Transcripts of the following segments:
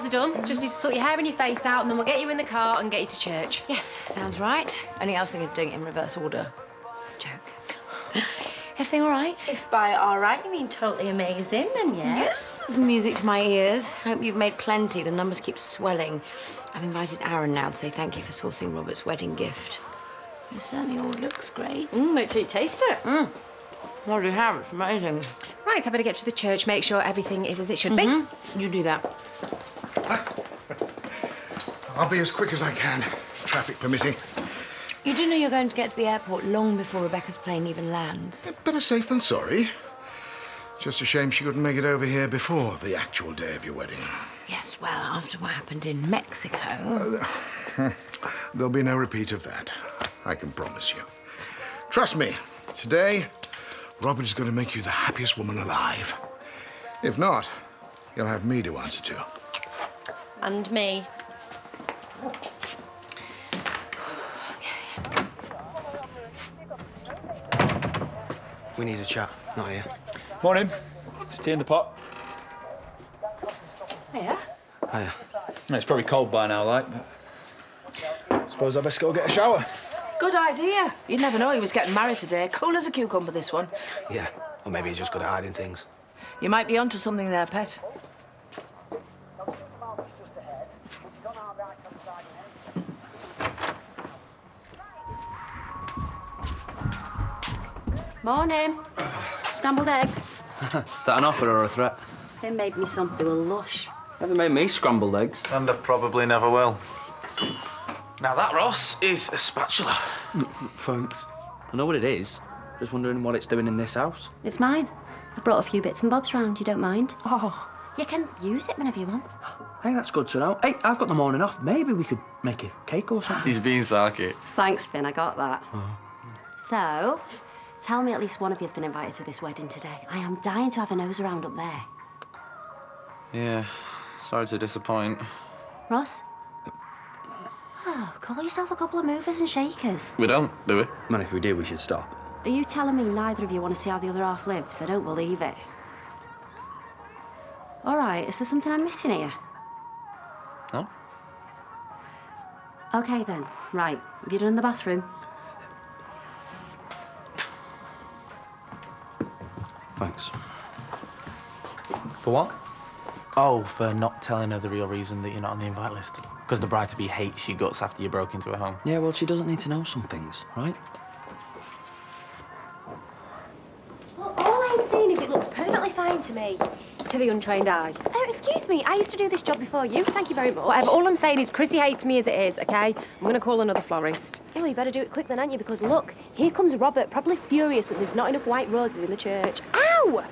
nails are done. Just need to sort your hair and your face out, and then we'll get you in the car and get you to church. Yes, sounds right. Only I was thinking of doing it in reverse order. Joke. Everything all right? If by all right you mean totally amazing, then yes. It's music to my ears. Hope you've made plenty. The numbers keep swelling. I've invited Aaron now to say thank you for sourcing Robert's wedding gift. It certainly all looks great. Make sure you taste it. Already have. It's amazing. Right, I better get to the church, make sure everything is as it should be. You do that. I'll be as quick as I can, traffic permitting. You do know you're going to get to the airport long before Rebecca's plane even lands. Better safe than sorry. Just a shame she couldn't make it over here before the actual day of your wedding. Yes, well, after what happened in Mexico... There'll be no repeat of that, I can promise you. Trust me, today, Robert is going to make you the happiest woman alive. If not, you'll have me to answer to. And me. We need a chat, not here. Morning. It's tea in the pot. Yeah. Hiya. No, it's probably cold by now, like, but... Suppose I best go get a shower. Good idea. You'd never know he was getting married today. Cool as a cucumber, this one. Yeah, or maybe he's just good at hiding things. You might be onto something there, pet. Morning. Scrambled eggs. Is that an offer or a threat? They made me some. They were lush. Never made me scrambled eggs. And I probably never will. Now that, Ross, is a spatula. Thanks. I know what it is. Just wondering what it's doing in this house. It's mine. I brought a few bits and bobs round. You don't mind? Oh, You can use it whenever you want. hey, that's good to know. Hey, I've got the morning off. Maybe we could make a cake or something. He's being sarky. Thanks, Finn. I got that. So, tell me at least one of you's been invited to this wedding today. I am dying to have a nose around up there. Yeah, sorry to disappoint. Ross? Oh, call yourself a couple of movers and shakers. We don't, do we? Man, if we did, we should stop. Are you telling me neither of you want to see how the other half lives? I don't believe it. All right, is there something I'm missing here? No. OK, then. Right, have you done the bathroom? Thanks. For what? Oh, for not telling her the real reason that you're not on the invite list. Because the bride-to-be hates your guts after you broke into her home. Yeah, well, she doesn't need to know some things, right? Well, all I'm saying is it looks perfectly fine to me. To the untrained eye. Excuse me, I used to do this job before you. Thank you very much. Whatever. All I'm saying is Chrissy hates me as it is, OK? I'm going to call another florist. Well, you better do it quick then, aren't you? Because, look, here comes Robert, probably furious that there's not enough white roses in the church. Ow!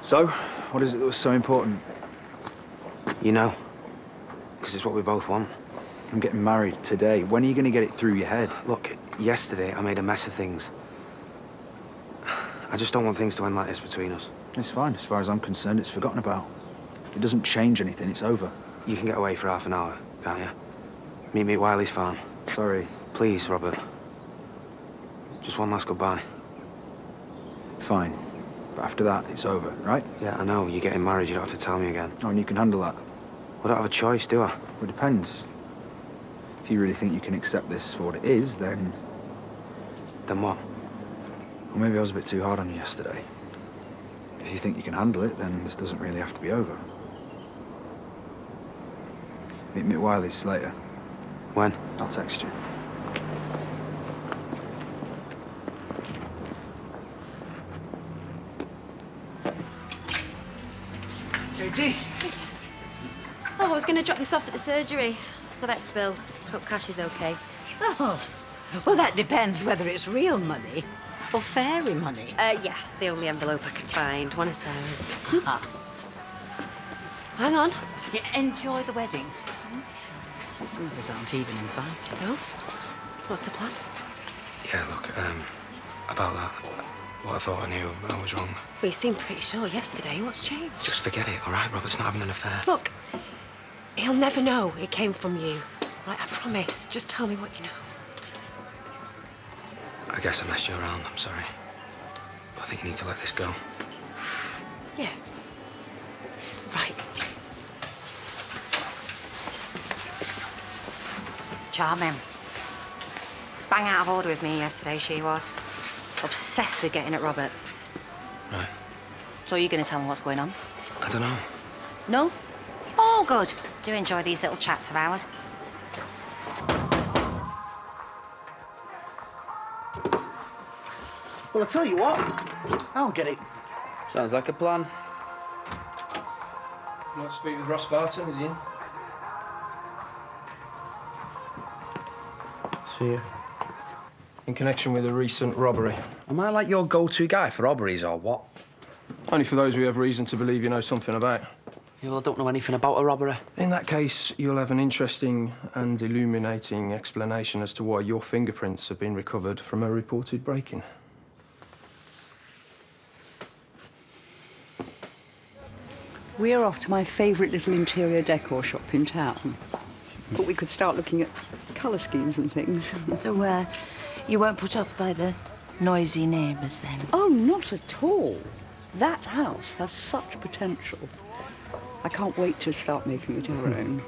So, what is it that was so important? You know. Because it's what we both want. I'm getting married today. When are you going to get it through your head? Look, yesterday I made a mess of things. I just don't want things to end like this between us. It's fine. As far as I'm concerned, it's forgotten about. It doesn't change anything. It's over. You can get away for half an hour, can't you? Meet me at Wiley's farm. Sorry. Please, Robert. Just one last goodbye. Fine. But after that, it's over, right? Yeah, I know. You're getting married. You don't have to tell me again. Oh, and you can handle that. I don't have a choice, do I? Well, it depends. If you really think you can accept this for what it is, then... Then what? Well, maybe I was a bit too hard on you yesterday. If you think you can handle it, then this doesn't really have to be over. Meet me at Wiley's later. When? I'll text you. Katie? Oh, I was going to drop this off at the surgery. The vet's bill. Hope cash is OK. Oh, well, that depends whether it's real money or fairy money. Yes, the only envelope I can find. One of Sarah's. Hang on. Yeah, enjoy the wedding. Some of us aren't even invited. So, what's the plan? Yeah, look, about that. What I thought I knew, I was wrong. We seemed pretty sure yesterday. What's changed? Just forget it, all right? Robert's not having an affair. Look, he'll never know it came from you. Right, I promise. Just tell me what you know. I guess I messed you around. I'm sorry. I think you need to let this go. Yeah. Right. Charming. Bang out of order with me yesterday, she was. Obsessed with getting at Robert. Right. So are you going to tell me what's going on? I don't know. No? Oh, good. Do enjoy these little chats of ours. Well, I tell you what, I'll get it. Sounds like a plan. Might speak with Ross Barton, is he in? See you. In connection with a recent robbery. Am I like your go-to guy for robberies or what? Only for those we have reason to believe you know something about. Yeah, well, I don't know anything about a robbery. In that case, you'll have an interesting and illuminating explanation as to why your fingerprints have been recovered from a reported break-in. We're off to my favourite little interior decor shop in town. But we could start looking at colour schemes and things. So, you weren't put off by the noisy neighbours, then? Oh, not at all. That house has such potential. I can't wait to start making it our own.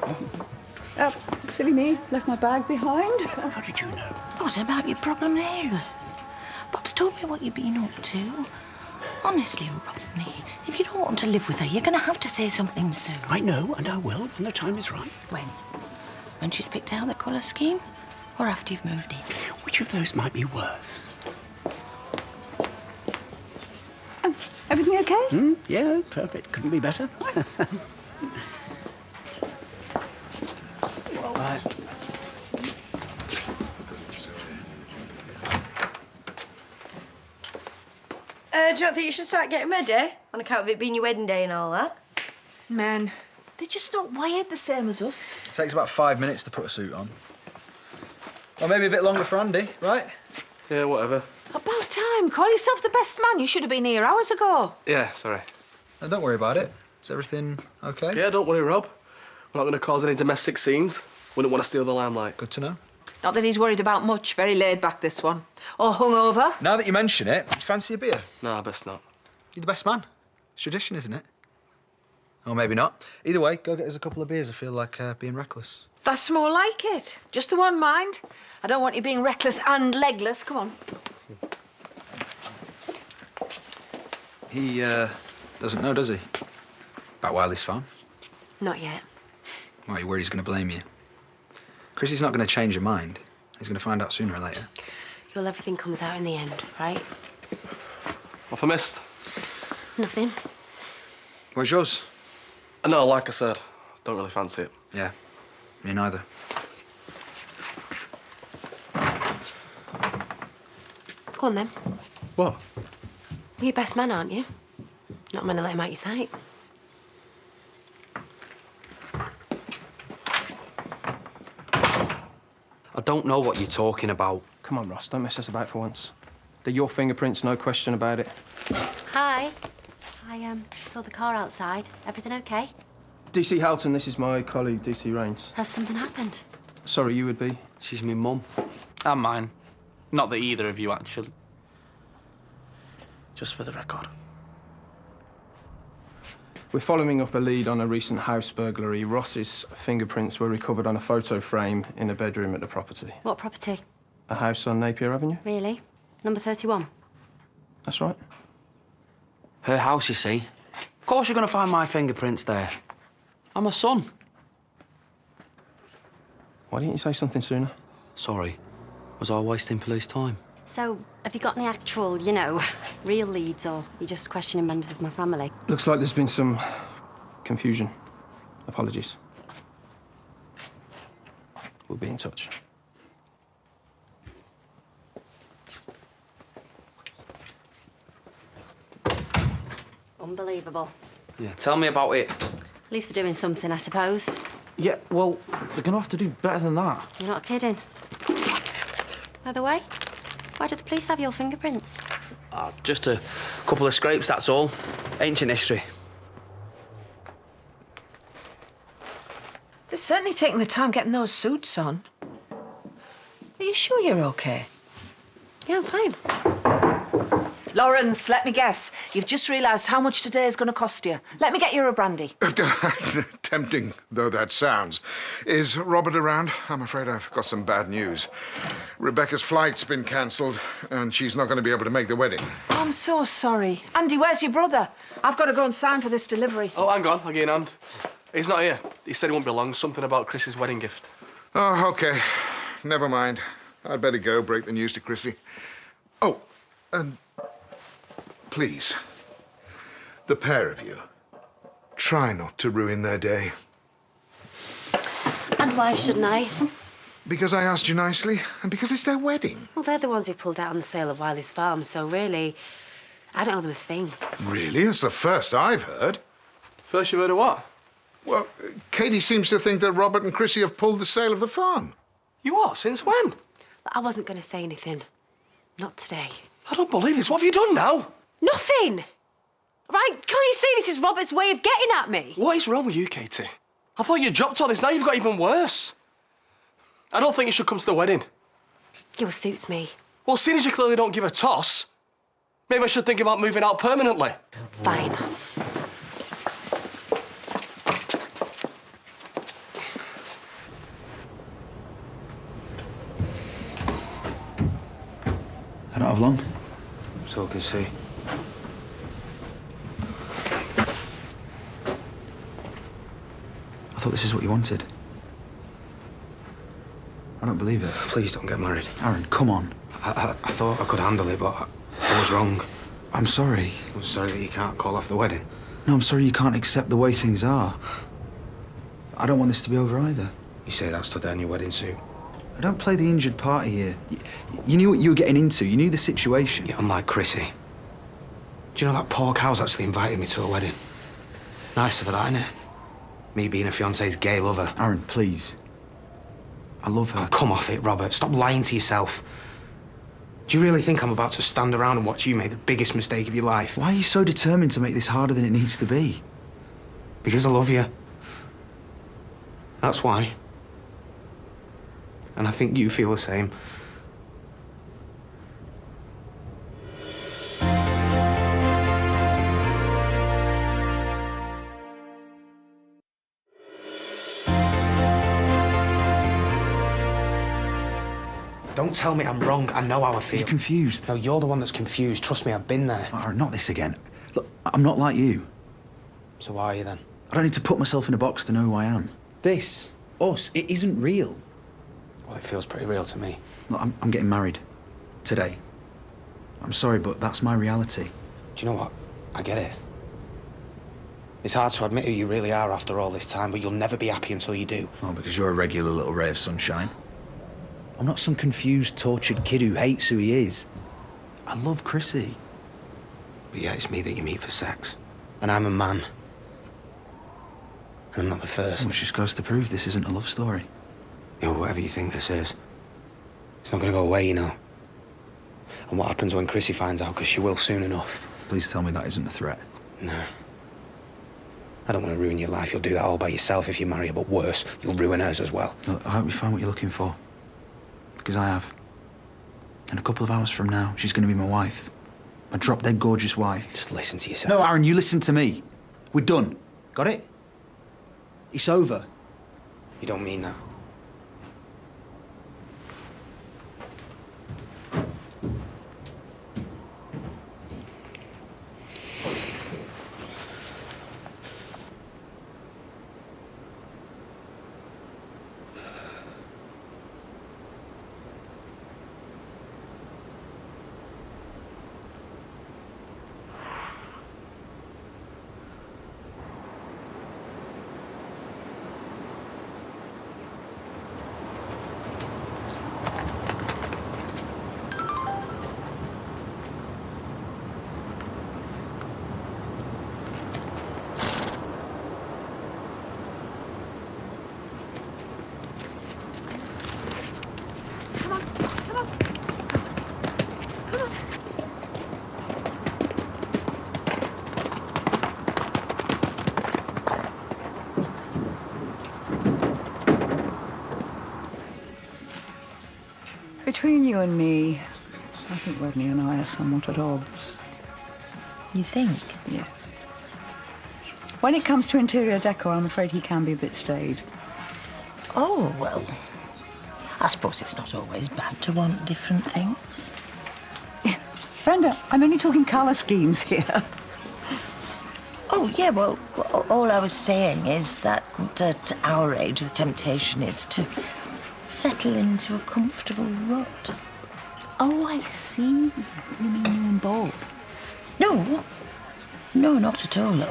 Silly me, left my bag behind. How did you know? What about your problem neighbours? Bob's told me what you've been up to. Honestly, Rodney, if you don't want to live with her, you're going to have to say something soon. I know, and I will when the time is right. When? When she's picked out the colour scheme? Or after you've moved in? Which of those might be worse? Everything okay? Yeah, perfect. Couldn't be better. Right. Do you not think you should start getting ready? On account of it being your wedding day and all that? Man, they're just not wired the same as us. It takes about 5 minutes to put a suit on. Or maybe a bit longer for Andy, right? Yeah, whatever. About time. Call yourself the best man. You should have been here hours ago. Yeah, sorry. No, don't worry about it. Is everything okay? Yeah, don't worry, Rob. We're not going to cause any domestic scenes. Wouldn't want to steal the limelight. Good to know. Not that he's worried about much. Very laid back, this one. Or hungover. Now that you mention it, do you fancy a beer? Nah, best not. You're the best man. It's tradition, isn't it? Or maybe not. Either way, go get us a couple of beers. I feel like being reckless. That's more like it. Just the one, mind. I don't want you being reckless and legless. Come on. He doesn't know, does he? About Wiley's farm? Not yet. Why, are you worried he's going to blame you? Chrissy's not going to change her mind. He's going to find out sooner or later. Well, everything comes out in the end, right? What I missed? Nothing. Where's yours? No, like I said, don't really fancy it. Yeah, me neither. Go on, then. What? You're your best man, aren't you? Not going to let him out your sight. I don't know what you're talking about. Come on, Ross, don't mess us about for once. They're your fingerprints, no question about it. Hi. I saw the car outside. Everything okay? DC Houghton, this is my colleague, DC Rains. Has something happened? Sorry, you would be? She's me mum. And mine. Not that either of you, actually. Just for the record. We're following up a lead on a recent house burglary. Ross's fingerprints were recovered on a photo frame in a bedroom at the property. What property? A house on Napier Avenue? Really? Number 31? That's right. Her house, you see. Of course you're going to find my fingerprints there. I'm her son. Why didn't you say something sooner? Sorry. Was I wasting police time? So, have you got any actual, you know, real leads, or you just questioning members of my family? Looks like there's been some confusion. Apologies. We'll be in touch. Unbelievable. Yeah, tell me about it. At least they're doing something, I suppose. Yeah, well, they're going to have to do better than that. You're not kidding. By the way, why do the police have your fingerprints? Just a couple of scrapes, that's all. Ancient history. They're certainly taking the time getting those suits on. Are you sure you're okay? Yeah, I'm fine. Lawrence, let me guess. You've just realised how much today is going to cost you. Let me get you a brandy. Tempting though that sounds. Is Robert around? I'm afraid I've got some bad news. Rebecca's flight's been cancelled, and she's not going to be able to make the wedding. I'm so sorry. Andy, where's your brother? I've got to go and sign for this delivery. Oh, hang on. I'll get your hand. He's not here. He said he won't be long. Something about Chris's wedding gift. Oh, OK. Never mind. I'd better go break the news to Chrissy. Oh, and please, the pair of you, try not to ruin their day. And why shouldn't I? Because I asked you nicely, and because it's their wedding. Well, they're the ones who pulled out on the sale of Wiley's farm, so really, I don't owe them a thing. Really? It's the first I've heard. First you've heard of what? Well, Katie seems to think that Robert and Chrissy have pulled the sale of the farm. You what? Since when? I wasn't going to say anything. Not today. I don't believe this. What have you done now? Nothing! Right? Can't you see this is Robert's way of getting at me? What is wrong with you, Katie? I thought you dropped all this. Now you've got even worse. I don't think you should come to the wedding. Yours suits me. Well, seeing as you clearly don't give a toss, maybe I should think about moving out permanently. Fine. I don't have long. So I can see. I thought this is what you wanted. I don't believe it. Please don't get married. Aaron, come on. I thought I could handle it, but I was wrong. I'm sorry. I'm sorry that you can't call off the wedding. No, I'm sorry you can't accept the way things are. I don't want this to be over either. You say that stood there in your wedding suit. I don't play the injured party here. You knew what you were getting into. You knew the situation. You're unlike Chrissy. Do you know that poor cow's actually invited me to a wedding? Nice of her, that, innit? Me being a fiancé's gay lover. Aaron, please. I love her. Oh, come off it, Robert. Stop lying to yourself. Do you really think I'm about to stand around and watch you make the biggest mistake of your life? Why are you so determined to make this harder than it needs to be? Because I love you. That's why. And I think you feel the same. Don't tell me I'm wrong. I know how I feel. You're confused. No, you're the one that's confused. Trust me, I've been there. Aaron, not this again. Look, I'm not like you. So why are you then? I don't need to put myself in a box to know who I am. This, us, it isn't real. Well, it feels pretty real to me. Look, I'm getting married. Today. I'm sorry, but that's my reality. Do you know what? I get it. It's hard to admit who you really are after all this time, but you'll never be happy until you do. Oh, because you're a regular little ray of sunshine. I'm not some confused, tortured kid who hates who he is. I love Chrissy. But yeah, it's me that you meet for sex. And I'm a man. And I'm not the first. Which just goes to prove this isn't a love story. You know, whatever you think this is, it's not going to go away, you know. And what happens when Chrissy finds out, because she will soon enough. Please tell me that isn't a threat. No. I don't want to ruin your life. You'll do that all by yourself if you marry her, but worse, you'll ruin hers as well. Look, I hope you find what you're looking for. Because I have. In a couple of hours from now, she's going to be my wife. My drop-dead gorgeous wife. Just listen to yourself. No, Aaron, you listen to me. We're done. Got it? It's over. You don't mean that. Between you and me, I think Rodney and I are somewhat at odds. You think? Yes. When it comes to interior decor, I'm afraid he can be a bit staid. Oh, well, I suppose it's not always bad to want different things. Brenda, I'm only talking colour schemes here. Oh, yeah, well, all I was saying is that at our age, the temptation is to settle into a comfortable rut. Oh, I see. You mean you and Bob? No, not at all.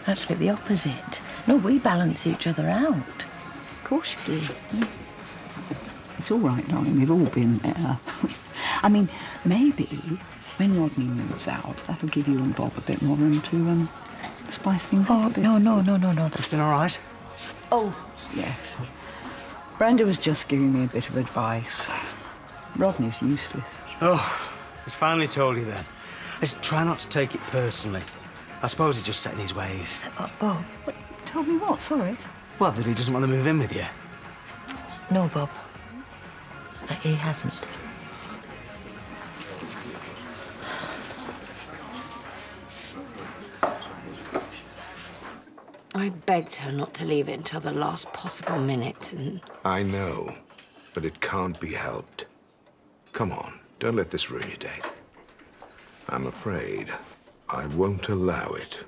Actually, the opposite. No, we balance each other out. Of course you do. It's all right, darling. We've all been there. I mean, maybe when Rodney moves out, that'll give you and Bob a bit more room to spice things up a bit. No. That's been all right. Oh, yes. Brenda was just giving me a bit of advice. Rodney's useless. Oh, he's finally told you then. Listen, try not to take it personally. I suppose he's just set in his ways. What? Told me what? Sorry. Well, that he doesn't want to move in with you. No, Bob. He hasn't. I begged her not to leave it until the last possible minute, and... I know, but it can't be helped. Come on, don't let this ruin your day. I'm afraid I won't allow it.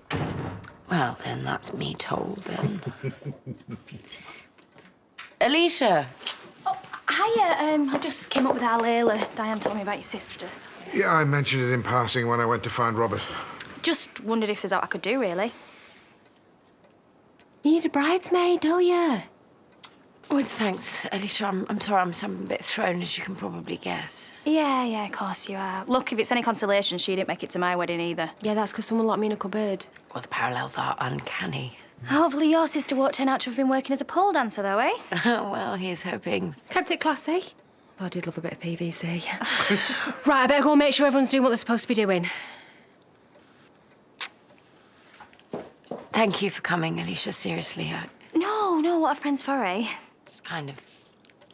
Well, then, that's me told, then. Alicia! Oh, hiya. I just came up with our Layla. Diane told me about your sisters. Yeah, I mentioned it in passing when I went to find Robert. Just wondered if there's aught I could do, really. You need a bridesmaid, don't you? Well, thanks, Alicia. I'm sorry, I'm a bit thrown, as you can probably guess. Yeah, of course you are. Look, if it's any consolation, she didn't make it to my wedding either. Yeah, that's because someone locked me in a cupboard. Well, the parallels are uncanny. Hopefully your sister won't turn out to have been working as a pole dancer, though, eh? Well, here's hoping. Kept it classy. Oh, I did love a bit of PVC. Right, I better go and make sure everyone's doing what they're supposed to be doing. Thank you for coming, Alicia, seriously. No, what are friends for, eh? It's kind of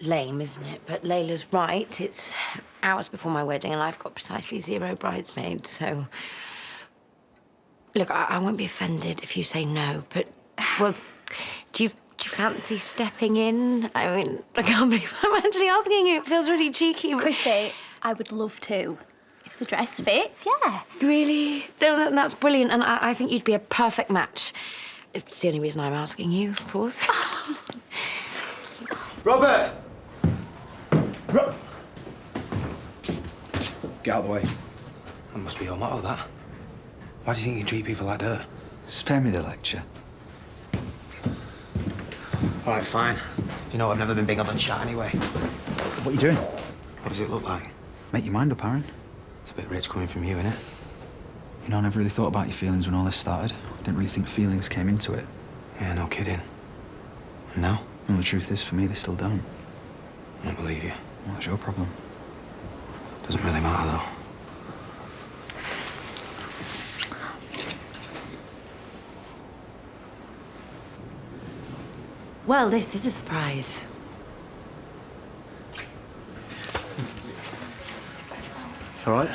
lame, isn't it? But Layla's right. It's hours before my wedding, and I've got precisely 0 bridesmaids, so... Look, I won't be offended if you say no, but... Well, do you fancy stepping in? I mean, I can't believe I'm actually asking you. It feels really cheeky. Chrissy, I would love to. If the dress fits, yeah. Really? No, that's brilliant, and I think you'd be a perfect match. It's the only reason I'm asking you, of course. Robert! Get out of the way. That must be your motto, that. Why do you think you treat people like dirt? Spare me the lecture. All right, fine. You know I've never been big on chat anyway. What are you doing? What does it look like? Make your mind up, Aaron. It's a bit rich coming from you, innit? You know, I never really thought about your feelings when all this started. Didn't really think feelings came into it. Yeah, no kidding. And now? Well, the truth is, for me, they still don't. I don't believe you. Well, that's your problem. Doesn't really matter, though. Well, this is a surprise. All right.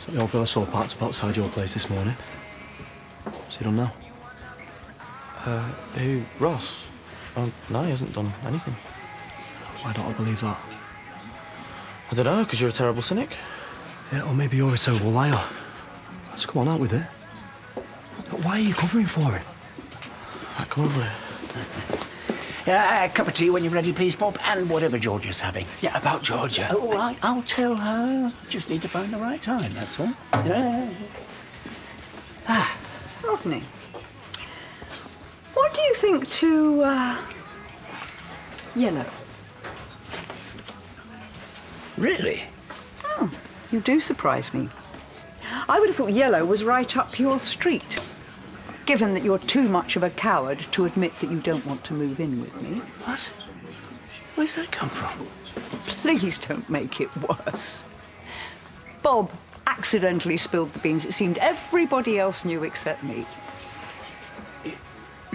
So the old girl saw parts up outside your place this morning. What's he done now? Who? Ross? Oh, no, he hasn't done anything. Why don't I believe that? I don't know, because you're a terrible cynic. Yeah, or maybe you're a terrible liar. So come on, out with it. But why are you covering for him? Right, come over here. Yeah, a cup of tea when you're ready, please, Bob, and whatever Georgia's having. Yeah, about Georgia. All right, I'll tell her. Just need to find the right time, that's all. Yeah. Rodney, what do you think to, yellow? Really? Oh, you do surprise me. I would have thought yellow was right up your street, given that you're too much of a coward to admit that you don't want to move in with me. What? Where's that come from? Please don't make it worse. Bob accidentally spilled the beans. It seemed everybody else knew except me.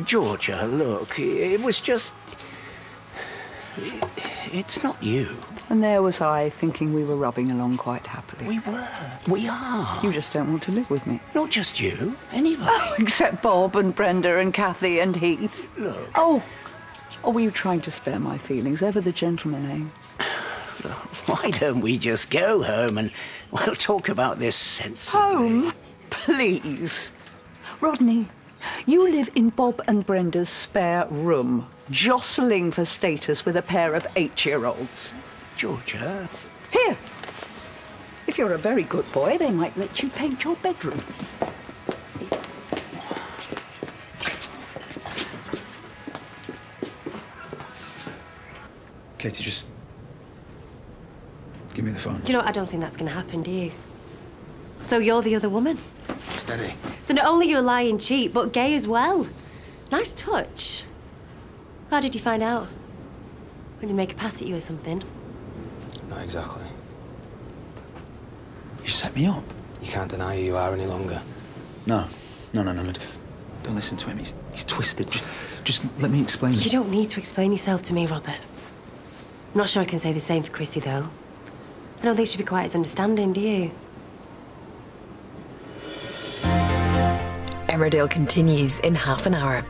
Georgia, look, it was just... It's not you. And there was I, thinking we were rubbing along quite happily. We were. We are. You just don't want to live with me. Not just you. Anybody. Oh, except Bob and Brenda and Kathy and Heath. Look. Oh, were you trying to spare my feelings? Ever the gentleman, eh? Why don't we just go home and we'll talk about this sensibly? Home? Please. Rodney, you live in Bob and Brenda's spare room, jostling for status with a pair of 8-year-olds. Georgia. Here. If you're a very good boy, they might let you paint your bedroom. Katie, just give me the phone. Do you know what? I don't think that's going to happen, do you? So you're the other woman? Steady. So not only you're a lying cheat, but gay as well. Nice touch. How did you find out? Did he make a pass at you or something? Not exactly. You set me up. You can't deny who you are any longer. No. Don't listen to him. He's twisted. Just let me explain. You don't need to explain yourself to me, Robert. I'm not sure I can say the same for Chrissy, though. I don't think she'd be quite as understanding, do you? Emmerdale continues in half an hour.